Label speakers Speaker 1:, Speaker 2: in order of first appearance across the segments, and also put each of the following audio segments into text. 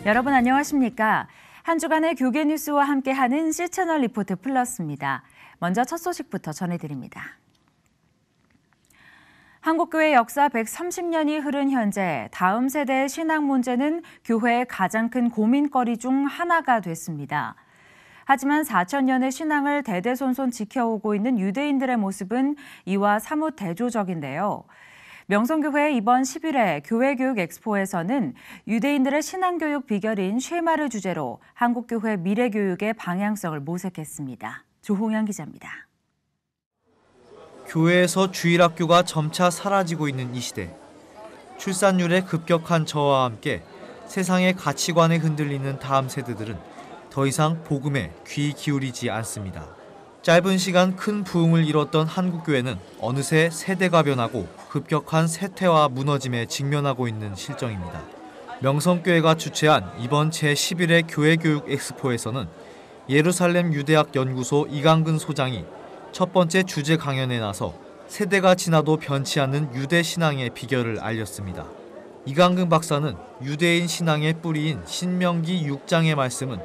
Speaker 1: 여러분 안녕하십니까? 한 주간의 교계 뉴스와 함께하는 C채널 리포트 플러스입니다. 먼저 첫 소식부터 전해드립니다. 한국교회 역사 130년이 흐른 현재 다음 세대의 신앙 문제는 교회의 가장 큰 고민거리 중 하나가 됐습니다. 하지만 4,000년의 신앙을 대대손손 지켜오고 있는 유대인들의 모습은 이와 사뭇 대조적인데요. 명성교회 이번 10일에 교회교육 엑스포에서는 유대인들의 신앙교육 비결인 쉐마를 주제로 한국교회 미래교육의 방향성을 모색했습니다. 조홍현 기자입니다.
Speaker 2: 교회에서 주일학교가 점차 사라지고 있는 이 시대. 출산율의 급격한 저하와 함께 세상의 가치관에 흔들리는 다음 세대들은 더 이상 복음에 귀 기울이지 않습니다. 짧은 시간 큰 부흥을 이뤘던 한국교회는 어느새 세대가 변하고 급격한 쇠퇴와 무너짐에 직면하고 있는 실정입니다. 명성교회가 주최한 이번 제11회 교회교육 엑스포에서는 예루살렘 유대학 연구소 이강근 소장이 첫 번째 주제 강연에 나서 세대가 지나도 변치 않는 유대 신앙의 비결을 알렸습니다. 이강근 박사는 유대인 신앙의 뿌리인 신명기 6장의 말씀은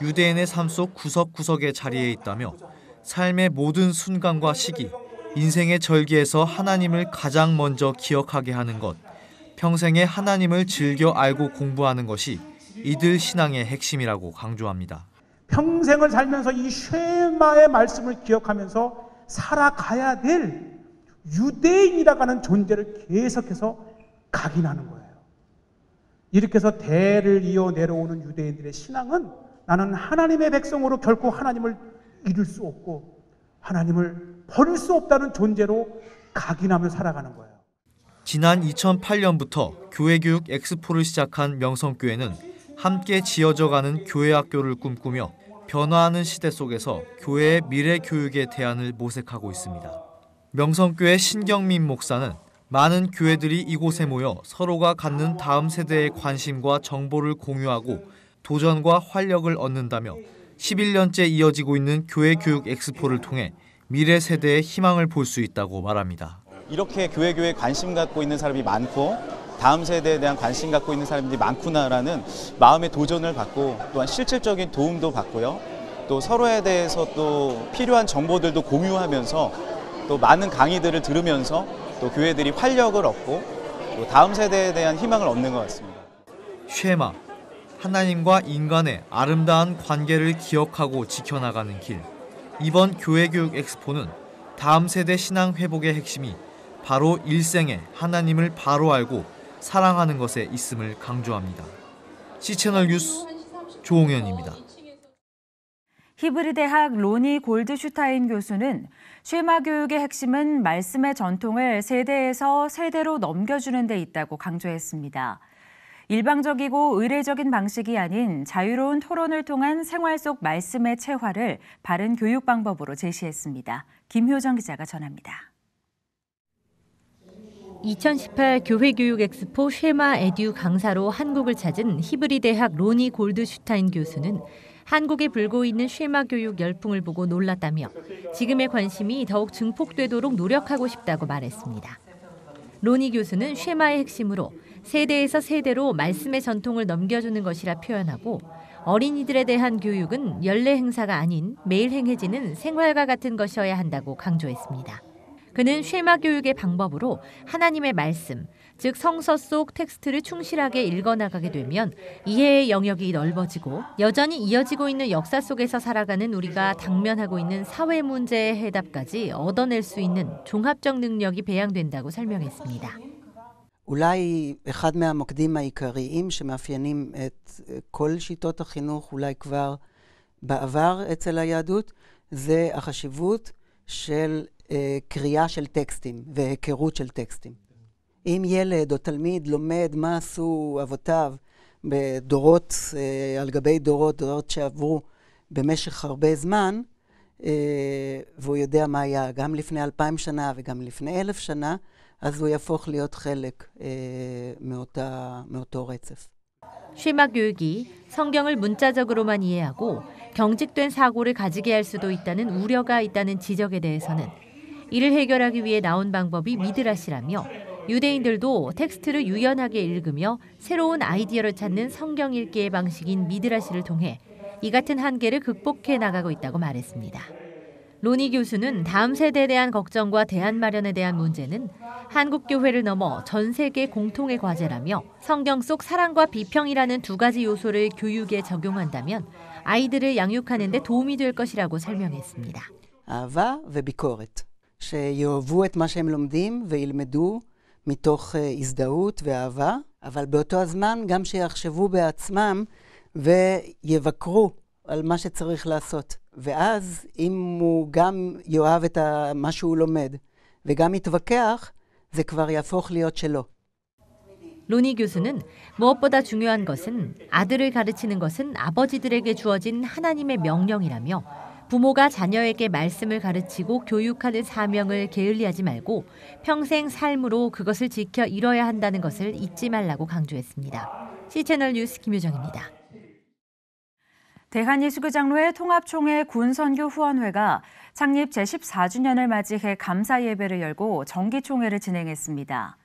Speaker 2: 유대인의 삶 속 구석구석에 자리해 있다며 삶의 모든 순간과 시기, 인생의 절기에서 하나님을 가장 먼저 기억하게 하는 것, 평생에 하나님을 즐겨 알고 공부하는 것이 이들 신앙의 핵심이라고 강조합니다.
Speaker 3: 평생을 살면서 이 쉐마의 말씀을 기억하면서 살아가야 될 유대인이라고 하는 존재를 계속해서 각인하는 거예요. 이렇게 해서 대를 이어 내려오는 유대인들의 신앙은 나는 하나님의 백성으로 결코 하나님을 잃을 수 없고 하나님을 버릴 수 없다는 존재로 각인하며 살아가는 거예요.
Speaker 2: 지난 2008년부터 교회교육 엑스포를 시작한 명성교회는 함께 지어져가는 교회학교를 꿈꾸며 변화하는 시대 속에서 교회의 미래 교육의 대안을 모색하고 있습니다. 명성교회 신경민 목사는 많은 교회들이 이곳에 모여 서로가 갖는 다음 세대의 관심과 정보를 공유하고 도전과 활력을 얻는다며 11년째 이어지고 있는 교회 교육 엑스포를 통해 미래 세대의 희망을 볼 수 있다고 말합니다.
Speaker 4: 이렇게 교회에 관심 갖고 있는 사람이 많고 다음 세대에 대한 관심 갖고 있는 사람들이 많구나라는 마음의 도전을 받고 또한 실질적인 도움도 받고요. 또 서로에 대해서 또 필요한 정보들도 공유하면서 또 많은 강의들을 들으면서 또 교회들이 활력을 얻고 또 다음 세대에 대한 희망을 얻는 것 같습니다.
Speaker 2: 쉐마, 하나님과 인간의 아름다운 관계를 기억하고 지켜나가는 길. 이번 교회교육 엑스포는 다음 세대 신앙 회복의 핵심이 바로 일생에 하나님을 바로 알고 사랑하는 것에 있음을 강조합니다. C채널 뉴스 조홍현입니다.
Speaker 1: 히브리 대학 로니 골드슈타인 교수는 쉐마 교육의 핵심은 말씀의 전통을 세대에서 세대로 넘겨주는 데 있다고 강조했습니다. 일방적이고 의례적인 방식이 아닌 자유로운 토론을 통한 생활 속 말씀의 체화를 바른 교육 방법으로 제시했습니다. 김효정 기자가 전합니다.
Speaker 5: 2018 교회교육 엑스포 쉐마 에듀 강사로 한국을 찾은 히브리 대학 로니 골드슈타인 교수는 한국에 불고 있는 쉐마 교육 열풍을 보고 놀랐다며 지금의 관심이 더욱 증폭되도록 노력하고 싶다고 말했습니다. 로니 교수는 쉐마의 핵심으로 세대에서 세대로 말씀의 전통을 넘겨주는 것이라 표현하고 어린이들에 대한 교육은 연례 행사가 아닌 매일 행해지는 생활과 같은 것이어야 한다고 강조했습니다. 그는 쉐마 교육의 방법으로 하나님의 말씀, 즉 성서 속 텍스트를 충실하게 읽어나가게 되면 이해의 영역이 넓어지고 여전히 이어지고 있는 역사 속에서 살아가는 우리가 당면하고 있는 사회 문제의 해답까지 얻어낼 수 있는 종합적 능력이 배양된다고 설명했습니다.
Speaker 6: אולי אחד מהמוקדים העיקריים שמאפיינים את כל שיטות החינוך אולי כבר בעבר אצל היהדות זה החשיבות של קריאה של טקסטים והיכרות של טקסטים. אם ילד או תלמיד לומד מה עשו אבותיו בדורות על גבי דורות שעברו במשך הרבה זמן, והוא יודע מה היה גם לפני 2000 שנה וגם לפני 1000 שנה, אז הוא יהפוך להיות חלק מאותו רצף.
Speaker 5: 쉐마 교육이 성경을 문자적으로만 이해하고 경직된 사고를 가지게 할 수도 있다는 우려가 있다는 지적에 대해서는 이를 해결하기 위해 나온 방법이 미드라시라며 유대인들도 텍스트를 유연하게 읽으며 새로운 아이디어를 찾는 성경 읽기의 방식인 미드라시를 통해 이 같은 한계를 극복해 나가고 있다고 말했습니다. 로니 교수는 다음 세대에 대한 걱정과 대안 마련에 대한 문제는 한국 교회를 넘어 전 세계 공통의 과제라며 성경 속 사랑과 비평이라는 두 가지 요소를 교육에 적용한다면 아이들을 양육하는 데 도움이 될 것이라고 설명했습니다.
Speaker 6: אהבה וביקורת. שיאהבו את מה שהם לומדים וילמדו מתוך הזדהות ואהבה, אבל באותו הזמן גם שיחשבו בעצמם ויבקרו על מה שצריך לעשות. ואז אם הוא גם יאהב את מה שהוא לומד וגם יתווכח, זה כבר יהפוך להיות שלו.
Speaker 5: 로니 교수는 무엇보다 중요한 것은 아들을 가르치는 것은 아버지들에게 주어진 하나님의 명령이라며 부모가 자녀에게 말씀을 가르치고 교육하는 사명을 게을리하지 말고 평생 삶으로 그것을 지켜 이뤄야 한다는 것을 잊지 말라고 강조했습니다. C채널 뉴스 김효정입니다.
Speaker 1: 대한예수교장로회 통합총회 군선교 후원회가 창립 제14주년을 맞이해 감사 예배를 열고 정기총회를 진행했습니다.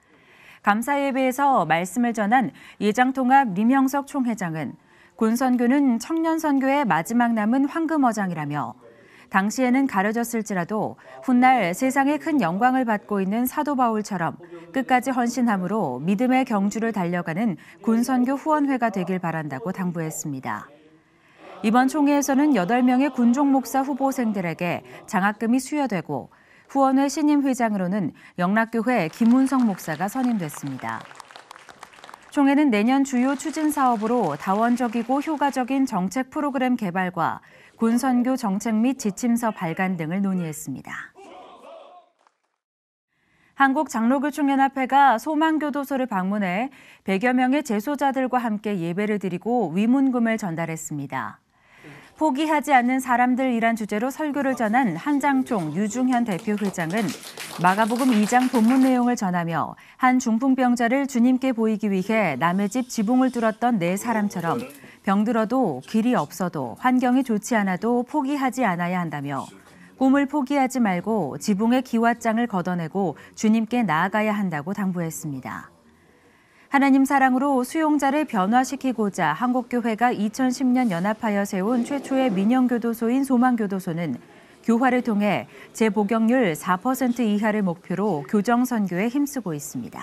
Speaker 1: 감사 예배에서 말씀을 전한 예장통합 림형석 총회장은 군선교는 청년선교의 마지막 남은 황금어장이라며 당시에는 가려졌을지라도 훗날 세상에 큰 영광을 받고 있는 사도 바울처럼 끝까지 헌신함으로 믿음의 경주를 달려가는 군선교 후원회가 되길 바란다고 당부했습니다. 이번 총회에서는 8명의 군종 목사 후보생들에게 장학금이 수여되고 후원회 신임 회장으로는 영락교회 김운성 목사가 선임됐습니다. 총회는 내년 주요 추진 사업으로 다원적이고 효과적인 정책 프로그램 개발과 군선교 정책 및 지침서 발간 등을 논의했습니다. 한국장로교총연합회가 소망교도소를 방문해 100여 명의 재소자들과 함께 예배를 드리고 위문금을 전달했습니다. 포기하지 않는 사람들이란 주제로 설교를 전한 한장총 유중현 대표회장은 마가복음 2장 본문 내용을 전하며 한 중풍병자를 주님께 보이기 위해 남의 집 지붕을 뚫었던 네 사람처럼 병들어도 길이 없어도 환경이 좋지 않아도 포기하지 않아야 한다며 꿈을 포기하지 말고 지붕의 기왓장을 걷어내고 주님께 나아가야 한다고 당부했습니다. 하나님 사랑으로 수용자를 변화시키고자 한국교회가 2010년 연합하여 세운 최초의 민영교도소인 소망교도소는 교화를 통해 재복역률 4% 이하를 목표로 교정선교에 힘쓰고 있습니다.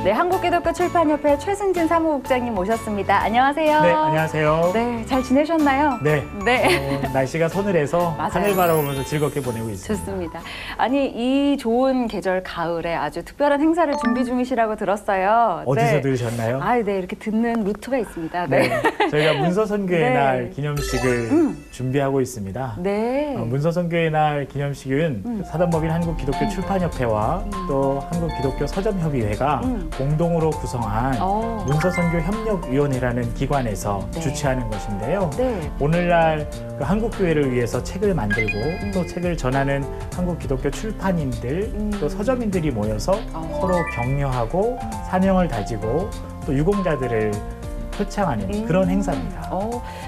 Speaker 7: 네, 한국기독교 출판협회 최승진 사무국장님 모셨습니다. 안녕하세요.
Speaker 8: 네, 안녕하세요.
Speaker 7: 네, 잘 지내셨나요?
Speaker 8: 네.
Speaker 7: 네.
Speaker 8: 날씨가 서늘해서
Speaker 7: 맞아요.
Speaker 8: 하늘 바라보면서 즐겁게 보내고 있습니다.
Speaker 7: 좋습니다. 아니, 이 좋은 계절 가을에 아주 특별한 행사를 준비 중이시라고 들었어요.
Speaker 8: 어디서
Speaker 7: 네.
Speaker 8: 들으셨나요?
Speaker 7: 아, 네, 이렇게 듣는 루트가 있습니다. 네.
Speaker 8: 네. 저희가 문서선교의
Speaker 7: 네.
Speaker 8: 날 기념식을 준비하고 있습니다.
Speaker 7: 네.
Speaker 8: 문서선교의 날 기념식은 사단법인 한국기독교 출판협회와 또 한국기독교 서점협의회가 공동으로 구성한 문서선교 협력위원회라는 기관에서
Speaker 7: 네.
Speaker 8: 주최하는 것인데요.
Speaker 7: 네.
Speaker 8: 오늘날 그 한국교회를 위해서 책을 만들고 또 책을 전하는 한국기독교 출판인들 또 서점인들이 모여서 서로 격려하고 사명을 다지고 또 유공자들을 표창하는 그런 행사입니다.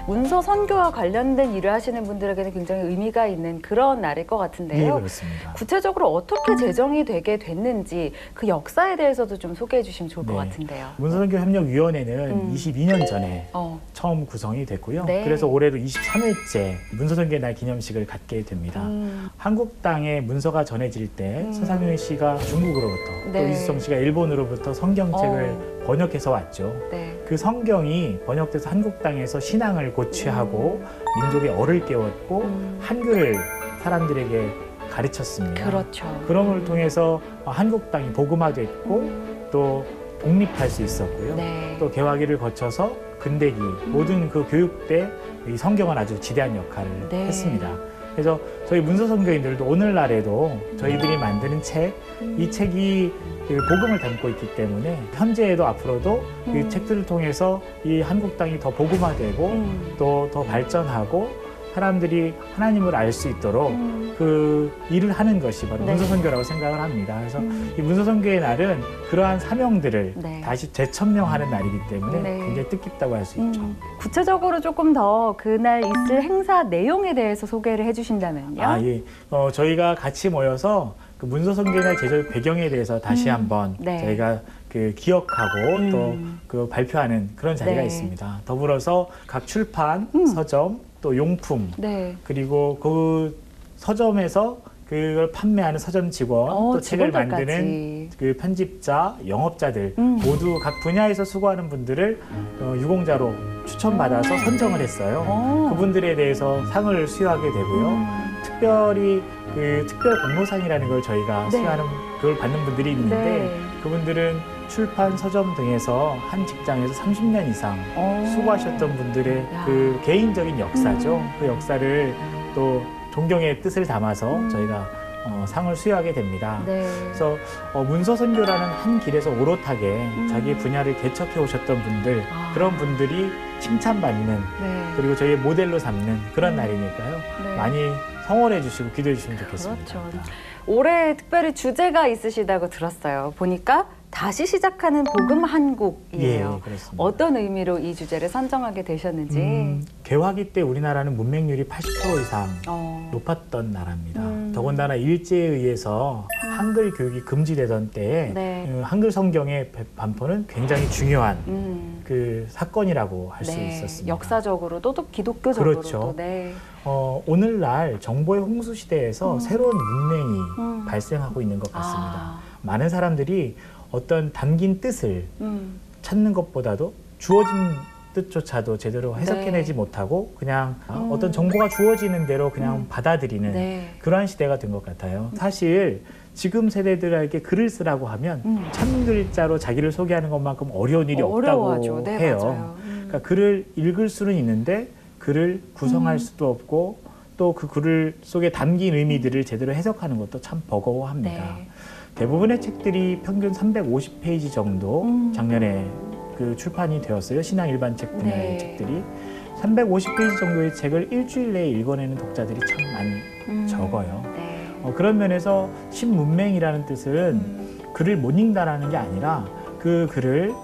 Speaker 7: 문서 선교와 관련된 일을 하시는 분들에게는 굉장히 의미가 있는 그런 날일 것 같은데요.
Speaker 8: 네, 그렇습니다.
Speaker 7: 구체적으로 어떻게 제정이 되게 됐는지 그 역사에 대해서도 좀 소개해 주시면 좋을 것 같은데요.
Speaker 8: 문서선교협력위원회는 22년 전에 처음 구성이 됐고요.
Speaker 7: 네.
Speaker 8: 그래서 올해로 23회째 문서선교의 날 기념식을 갖게 됩니다. 한국 땅에 문서가 전해질 때 서상윤 씨가 중국으로부터 또 이수성 씨가 일본으로부터 성경책을 번역해서 왔죠.
Speaker 7: 네.
Speaker 8: 그 성경이 번역돼서 한국 땅에서 신앙을 고취하고 민족의 얼을 깨웠고 한글을 사람들에게 가르쳤습니다.
Speaker 7: 그렇죠.
Speaker 8: 그런 걸 통해서 한국 땅이 복음화됐고 또 독립할 수 있었고요.
Speaker 7: 네.
Speaker 8: 또 개화기를 거쳐서 근대기 모든 그 교육 때 이 성경은 아주 지대한 역할을
Speaker 7: 네.
Speaker 8: 했습니다. 그래서 저희 문서선교인들도 오늘날에도 저희들이 만드는 책, 이 책이 그 복음을 담고 있기 때문에 현재에도 앞으로도 이 책들을 통해서 이 한국 땅이 더 복음화되고 또 더 발전하고 사람들이 하나님을 알 수 있도록 그 일을 하는 것이 바로 문서선교라고 생각을 합니다. 그래서 이 문서선교의 날은 그러한 사명들을 다시 재천명하는 날이기 때문에 굉장히 뜻깊다고 할 수 있죠.
Speaker 7: 구체적으로 조금 더 그날 있을 행사 내용에 대해서 소개를 해주신다면요.
Speaker 8: 예. 저희가 같이 모여서 그 문서선교의 날 제작 배경에 대해서 다시 한번 저희가 그 기억하고 또 그 발표하는 그런 자리가 있습니다. 더불어서 각 출판, 서점, 또 용품, 그리고 그 서점에서 그걸 판매하는 서점 직원, 또 책을 만드는 그 편집자, 영업자들 모두 각 분야에서 수고하는 분들을 유공자로 추천받아서 선정을 했어요. 그분들에 대해서 상을 수여하게 되고요. 특별히 그 특별 공로상이라는 걸 저희가 수여하는 그걸 받는 분들이 있는데 그분들은 출판, 서점 등에서 한 직장에서 30년 이상 수고하셨던 분들의 그 개인적인 역사죠. 그 역사를 또 존경의 뜻을 담아서 저희가 상을 수여하게 됩니다. 그래서 문서선교라는 한 길에서 오롯하게 자기 분야를 개척해 오셨던 분들, 그런 분들이 칭찬받는 그리고 저희의 모델로 삼는 그런 날이니까요. 많이 성원해 주시고 기도해 주시면 좋겠습니다.
Speaker 7: 그렇죠. 올해 특별히 주제가 있으시다고 들었어요. 보니까 다시 시작하는 복음 한국이에요.
Speaker 8: 그렇습니다.
Speaker 7: 어떤 의미로 이 주제를 선정하게 되셨는지.
Speaker 8: 개화기 때 우리나라는 문맹률이 80% 이상 높았던 나라입니다. 더군다나 일제에 의해서 한글 교육이 금지되던 때에 한글 성경의 반포는 굉장히 중요한 그 사건이라고 할 수 있었습니다.
Speaker 7: 역사적으로도 또 기독교적으로도.
Speaker 8: 그렇죠. 오늘날 정보의 홍수 시대에서 새로운 문맹이 발생하고 있는 것 같습니다. 많은 사람들이 어떤 담긴 뜻을 찾는 것보다도 주어진 뜻조차도 제대로 해석해내지 못하고 그냥 어떤 정보가 주어지는 대로 그냥 받아들이는 그러한 시대가 된 것 같아요. 사실 지금 세대들에게 글을 쓰라고 하면 참글자로 자기를 소개하는 것만큼 어려운 일이 없다고 해요. 그러니까 글을 읽을 수는 있는데 글을 구성할 수도 없고 또 그 글 속에 담긴 의미들을 제대로 해석하는 것도 참 버거워합니다. 대부분의 책들이 평균 350페이지 정도 작년에 그 출판이 되었어요. 신앙 일반 책 분야의 책들이. 350페이지 정도의 책을 일주일 내에 읽어내는 독자들이 참 많이 적어요. 그런 면에서 신문맹이라는 뜻은 글을 못 읽는다라는 게 아니라 그 글을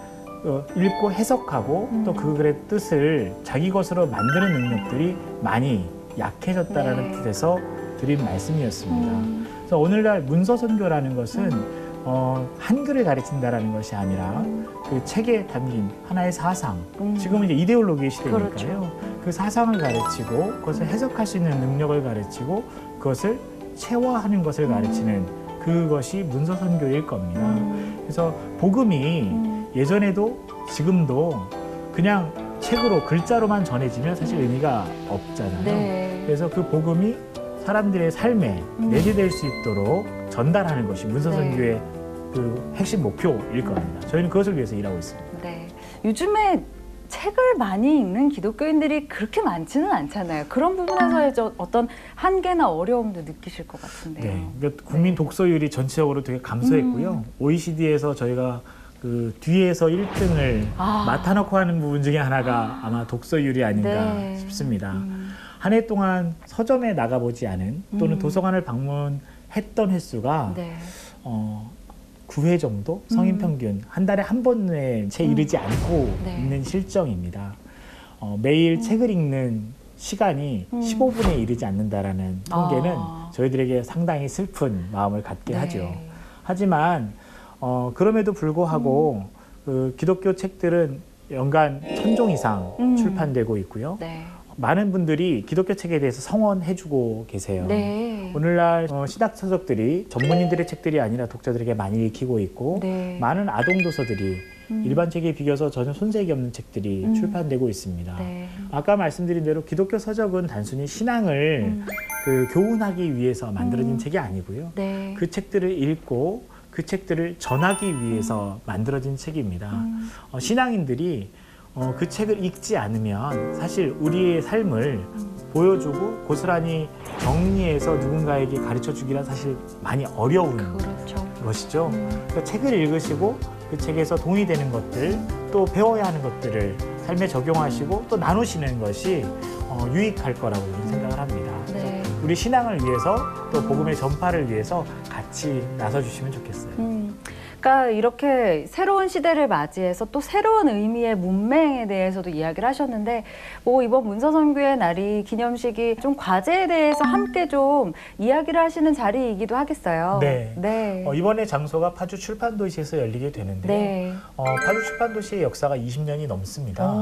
Speaker 8: 읽고 해석하고 또 그 글의 뜻을 자기 것으로 만드는 능력들이 많이 약해졌다라는 뜻에서 드린 말씀이었습니다. 그래서 오늘날 문서선교라는 것은 한글을 가르친다라는 것이 아니라 그 책에 담긴 하나의 사상, 지금은 이제 이데올로기의 시대니까요. 그 사상을 가르치고 그것을 해석할 수 있는 능력을 가르치고 그것을 체화하는 것을 가르치는 그것이 문서선교일 겁니다. 그래서 복음이 예전에도 지금도 그냥 책으로 글자로만 전해지면 사실 의미가 없잖아요. 그래서 그 복음이 사람들의 삶에 내재될 수 있도록 전달하는 것이 문서선교의 그 핵심 목표일 겁니다. 저희는 그것을 위해서 일하고 있습니다.
Speaker 7: 요즘에 책을 많이 읽는 기독교인들이 그렇게 많지는 않잖아요. 그런 부분에서의 어떤 한계나 어려움도 느끼실 것 같은데요.
Speaker 8: 그러니까 국민 독서율이 전체적으로 되게 감소했고요. OECD에서 저희가 그 뒤에서 1등을 맡아놓고 하는 부분 중에 하나가 아마 독서율이 아닌가 싶습니다. 한 해 동안 서점에 나가보지 않은 또는 도서관을 방문했던 횟수가 9회 정도 성인 평균 한 달에 한 번에 채 이르지 않고
Speaker 7: 네.
Speaker 8: 있는 실정입니다. 매일 책을 읽는 시간이 15분에 이르지 않는다라는 통계는 저희들에게 상당히 슬픈 마음을 갖게
Speaker 7: 네.
Speaker 8: 하죠. 하지만 그럼에도 불구하고 그 기독교 책들은 연간 1000종 이상 출판되고 있고요.
Speaker 7: 네.
Speaker 8: 많은 분들이 기독교 책에 대해서 성원해주고 계세요.
Speaker 7: 네.
Speaker 8: 오늘날 신학 서적들이 전문인들의 책들이 아니라 독자들에게 많이 읽히고 있고
Speaker 7: 네.
Speaker 8: 많은 아동 도서들이 일반 책에 비교해서 전혀 손색이 없는 책들이 출판되고 있습니다.
Speaker 7: 네.
Speaker 8: 아까 말씀드린 대로 기독교 서적은 단순히 신앙을 그 교훈하기 위해서 만들어진 책이 아니고요.
Speaker 7: 네.
Speaker 8: 그 책들을 읽고 그 책들을 전하기 위해서 만들어진 책입니다. 신앙인들이 그 책을 읽지 않으면 사실 우리의 삶을 보여주고 고스란히 정리해서 누군가에게 가르쳐주기란 사실 많이 어려운
Speaker 7: 그렇죠.
Speaker 8: 것이죠. 그러니까 책을 읽으시고 그 책에서 동의되는 것들 또 배워야 하는 것들을 삶에 적용하시고 또 나누시는 것이 유익할 거라고 생각을 합니다.
Speaker 7: 네.
Speaker 8: 우리 신앙을 위해서 또 복음의 전파를 위해서 같이 나서주시면 좋겠어요.
Speaker 7: 그러니까 이렇게 새로운 시대를 맞이해서 또 새로운 의미의 문맹에 대해서도 이야기를 하셨는데 뭐 이번 문서선교의 날이 기념식이 좀 과제에 대해서 함께 좀 이야기를 하시는 자리이기도 하겠어요.
Speaker 8: 네.
Speaker 7: 네.
Speaker 8: 이번에 장소가 파주 출판도시에서 열리게 되는데요.
Speaker 7: 네.
Speaker 8: 파주 출판도시의 역사가 20년이 넘습니다.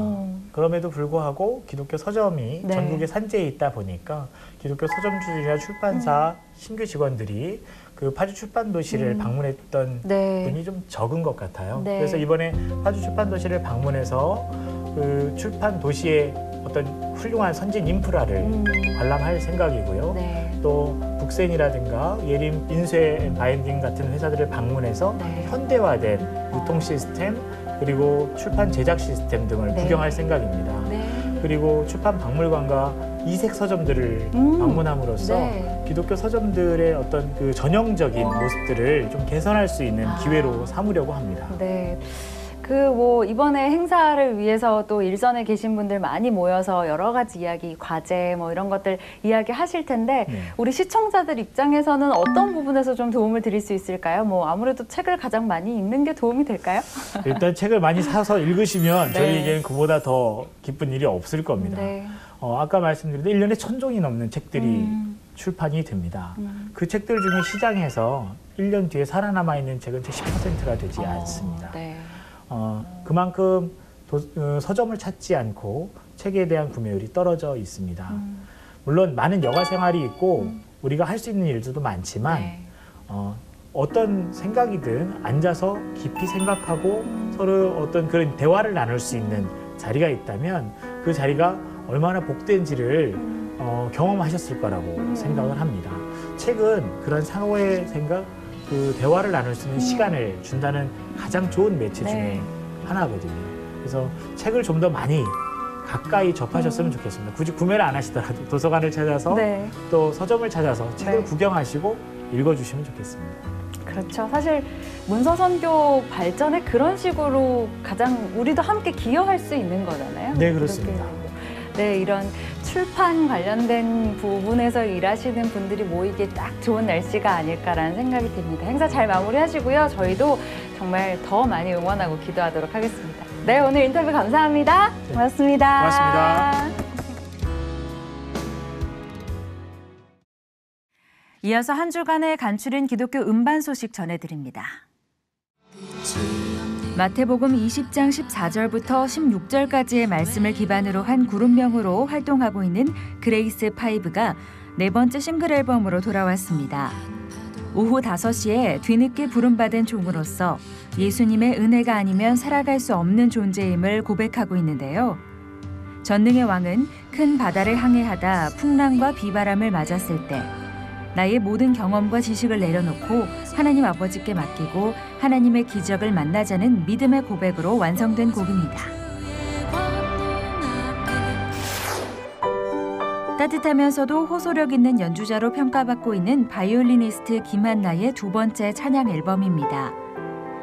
Speaker 8: 그럼에도 불구하고 기독교 서점이
Speaker 7: 네.
Speaker 8: 전국에 산재해 있다 보니까 기독교 서점주들이나 출판사 신규 직원들이 그 파주 출판도시를 방문했던
Speaker 7: 네.
Speaker 8: 분이 좀 적은 것 같아요.
Speaker 7: 네.
Speaker 8: 그래서 이번에 파주 출판도시를 방문해서 그 출판도시의 어떤 훌륭한 선진 인프라를 관람할 생각이고요.
Speaker 7: 네.
Speaker 8: 또 북센이라든가 예림 인쇄 바인딩 같은 회사들을 방문해서
Speaker 7: 네.
Speaker 8: 현대화된 유통 시스템 그리고 출판 제작 시스템 등을
Speaker 7: 네.
Speaker 8: 구경할 생각입니다.
Speaker 7: 네.
Speaker 8: 그리고 출판 박물관과 이색 서점들을 방문함으로써
Speaker 7: 네.
Speaker 8: 기독교 서점들의 어떤 그 전형적인 모습들을 좀 개선할 수 있는 기회로 삼으려고 합니다.
Speaker 7: 네. 뭐 이번에 행사를 위해서 또 일선에 계신 분들 많이 모여서 여러 가지 이야기, 과제 뭐 이런 것들 이야기하실 텐데
Speaker 8: 네.
Speaker 7: 우리 시청자들 입장에서는 어떤 부분에서 좀 도움을 드릴 수 있을까요? 뭐 아무래도 책을 가장 많이 읽는 게 도움이 될까요?
Speaker 8: 일단 책을 많이 사서 읽으시면
Speaker 7: 네.
Speaker 8: 저희에게는 그보다 더 기쁜 일이 없을 겁니다.
Speaker 7: 네.
Speaker 8: 아까 말씀드린 1년에 1000종이 넘는 책들이 출판이 됩니다. 그 책들 중에 시장에서 1년 뒤에 살아남아 있는 책은 10%가 되지 않습니다.
Speaker 7: 네.
Speaker 8: 그만큼 서점을 찾지 않고 책에 대한 구매율이 떨어져 있습니다. 물론 많은 여가 생활이 있고 우리가 할 수 있는 일들도 많지만
Speaker 7: 네.
Speaker 8: 어떤 생각이든 앉아서 깊이 생각하고 서로 어떤 그런 대화를 나눌 수 있는 자리가 있다면 그 자리가 얼마나 복된지를 경험하셨을 거라고 생각을 합니다. 책은 그런 상호의 생각, 그 대화를 나눌 수 있는 시간을 준다는 가장 좋은 매체 중에
Speaker 7: 네.
Speaker 8: 하나거든요. 그래서 책을 좀 더 많이 가까이 접하셨으면 좋겠습니다. 굳이 구매를 안 하시더라도 도서관을 찾아서
Speaker 7: 네.
Speaker 8: 또 서점을 찾아서 책을
Speaker 7: 네.
Speaker 8: 구경하시고 읽어주시면 좋겠습니다.
Speaker 7: 그렇죠. 사실 문서선교 발전에 그런 식으로 가장 우리도 함께 기여할 수 있는 거잖아요.
Speaker 8: 네, 그렇습니다.
Speaker 7: 네, 이런 출판 관련된 부분에서 일하시는 분들이 모이기에 딱 좋은 날씨가 아닐까라는 생각이 듭니다. 행사 잘 마무리하시고요. 저희도 정말 더 많이 응원하고 기도하도록 하겠습니다. 네, 오늘 인터뷰 감사합니다. 고맙습니다.
Speaker 8: 고맙습니다.
Speaker 1: 이어서 한 주간의 간추린 기독교 음반 소식 전해드립니다. 마태복음 20장 14절부터 16절까지의 말씀을 기반으로 한 그룹명으로 활동하고 있는 그레이스 5가 네 번째 싱글 앨범으로 돌아왔습니다. 오후 5시에 뒤늦게 부름받은 종으로서 예수님의 은혜가 아니면 살아갈 수 없는 존재임을 고백하고 있는데요. 전능의 왕은 큰 바다를 항해하다 풍랑과 비바람을 맞았을 때 나의 모든 경험과 지식을 내려놓고 하나님 아버지께 맡기고 하나님의 기적을 만나자는 믿음의 고백으로 완성된 곡입니다. 따뜻하면서도 호소력 있는 연주자로 평가받고 있는 바이올리니스트 김한나의 두 번째 찬양 앨범입니다.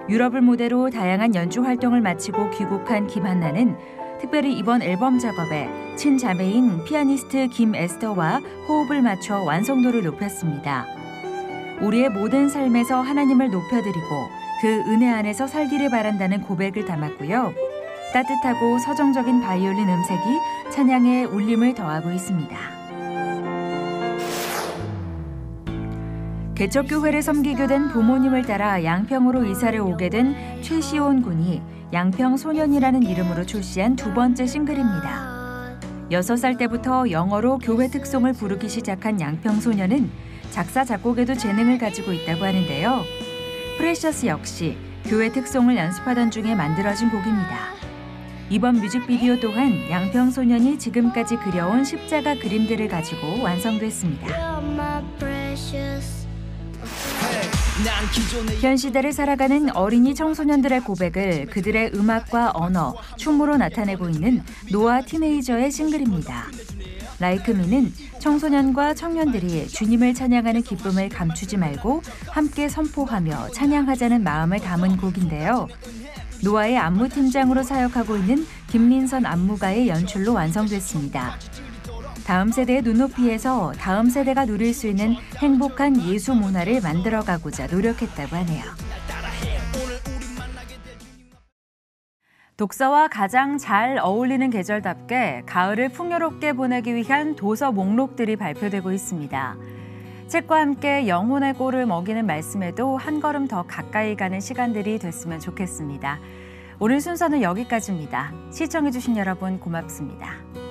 Speaker 1: 유럽을 무대로 다양한 연주 활동을 마치고 귀국한 김한나는 특별히 이번 앨범 작업에 친자매인 피아니스트 김에스터와 호흡을 맞춰 완성도를 높였습니다. 우리의 모든 삶에서 하나님을 높여드리고 그 은혜 안에서 살기를 바란다는 고백을 담았고요. 따뜻하고 서정적인 바이올린 음색이 찬양에 울림을 더하고 있습니다. 개척교회를 섬기게 된 부모님을 따라 양평으로 이사를 오게 된 최시온 군이 양평 소년이라는 이름으로 출시한 두 번째 싱글입니다. 6살 때부터 영어로 교회 특송을 부르기 시작한 양평 소년은 작사 작곡에도 재능을 가지고 있다고 하는데요. 프레셔스 역시 교회 특송을 연습하던 중에 만들어진 곡입니다. 이번 뮤직비디오 또한 양평 소년이 지금까지 그려온 십자가 그림들을 가지고 완성됐습니다. 현 시대를 살아가는 어린이 청소년들의 고백을 그들의 음악과 언어, 춤으로 나타내고 있는 노아 티네이저의 싱글입니다. Like Me는 청소년과 청년들이 주님을 찬양하는 기쁨을 감추지 말고 함께 선포하며 찬양하자는 마음을 담은 곡인데요. 노아의 안무팀장으로 사역하고 있는 김민선 안무가의 연출로 완성됐습니다. 다음 세대의 눈높이에서 다음 세대가 누릴 수 있는 행복한 예수 문화를 만들어가고자 노력했다고 하네요. 독서와 가장 잘 어울리는 계절답게 가을을 풍요롭게 보내기 위한 도서 목록들이 발표되고 있습니다. 책과 함께 영혼의 꼴을 먹이는 말씀에도 한 걸음 더 가까이 가는 시간들이 됐으면 좋겠습니다. 오늘 순서는 여기까지입니다. 시청해주신 여러분 고맙습니다.